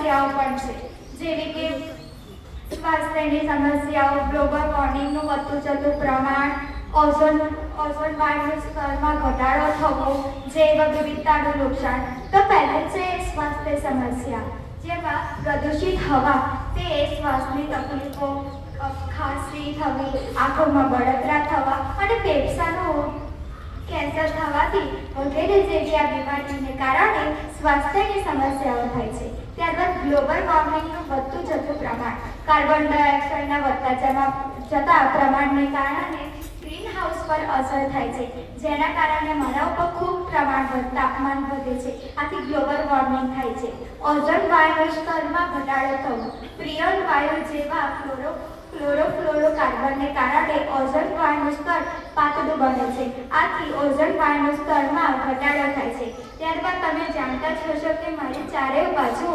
સમસ્યાઓ પણ છે, જેવી કે સ્વાસ્થ્યની સમસ્યાઓ, ગ્લોબલ વોર્મિંગનું વધતું જતું પ્રમાણ, ઓઝોન વાયુના સ્તરમાં ઘટાડો થવો, જૈવ વિવિધતાનું નુકસાન. તો પહેલી છે સ્વાસ્થ્ય સમસ્યા, જેમાં પ્રદૂષિત હવા તે શ્વાસની તકલીફો, ખાંસી થવી, આંખોમાં બળતરા થવા અને ફેફસાનું કેન્સર થવાથી વગેરે જેવી આ બીમારીઓને કારણે સ્વાસ્થ્યની સમસ્યાઓ થાય છે. ત્યારબાદ ગ્લોબલ વોર્મિંગનું વધતું જતું પ્રમાણ, કાર્બન ડાયોક્સાઇડના વધતા જતા પ્રમાણને કારણે ગ્રીન હાઉસ પર અસર થાય છે, જેના કારણે માનવ પર ખૂબ તાપમાન વધે છે. આથી ગ્લોબલ વોર્મિંગ થાય છે. ઓઝોન વાયુના સ્તરમાં ઘટાડો થવો, પ્રિયન વાયુ જેવા ક્લોરોફ્લોરોકાર્બનને કારણે ઓઝોન વાયુનું સ્તર પાતળું બને છે. આથી ઓઝોન વાયુના સ્તરમાં ઘટાડો થાય છે. ત્યારબાદ તમે જાણતા જ હશો કે મારી ચારે બાજુ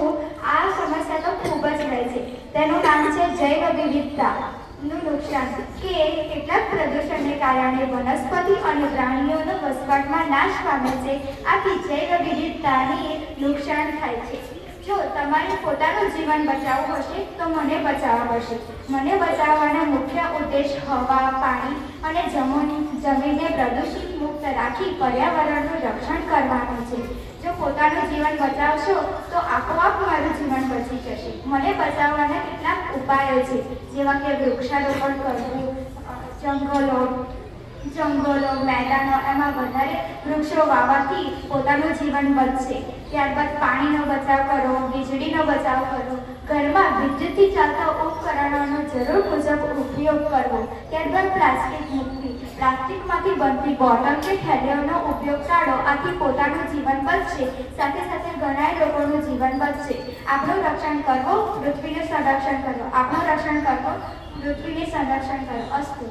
આ સમસ્યા તો ખૂબ જ રહે છે. તેનું નામ છે જૈવ વિવિધતાનું નુકસાન, કે કેટલાક પ્રદૂષણને કારણે વનસ્પતિ અને પ્રાણીઓનો વસવાટમાં નાશ પામે છે. આથી જૈવ વિવિધતાને નુકસાન થાય છે. જો તમારે પોતાનું જીવન બચાવવું હશે તો મને બચાવવા હશે. મને બચાવવાના મુખ્ય ઉદ્દેશ હવા, પાણી અને જમીનને પ્રદૂષિત મુક્ત રાખી પર્યાવરણનું રક્ષણ કરવાનું છે. જો પોતાનું જીવન બચાવશો તો આપોઆપ મારું જીવન બચી જશે. મને બચાવવાના કેટલાક ઉપાયો છે, જેવા કે વૃક્ષારોપણ કરવું, જંગલો, મેદાનો, એમાં વધારે વૃક્ષો વાવવાથી પોતાનું જીવન બચશે. ત્યારબાદ પાણીનો બચાવ કરો, વીજળીનો બચાવ કરો, ઘરમાં વિદ્યુતથી ચાલતા ઉપકરણોનો જરૂર મુજબ ઉપયોગ કરવો. ત્યારબાદ પ્લાસ્ટિક મુક્તિ, પ્લાસ્ટિકમાંથી બનતી બોટલ કે થેલીઓનો ઉપયોગ ટાળો. આથી પોતાનું જીવન બચશે, સાથે સાથે ઘણા લોકોનું જીવન બચશે. આપણું રક્ષણ કરવો, પૃથ્વીનું સંરક્ષણ કરો. આપણું રક્ષણ કરવો, પૃથ્વીનું સંરક્ષણ કરો. અસ્તુ.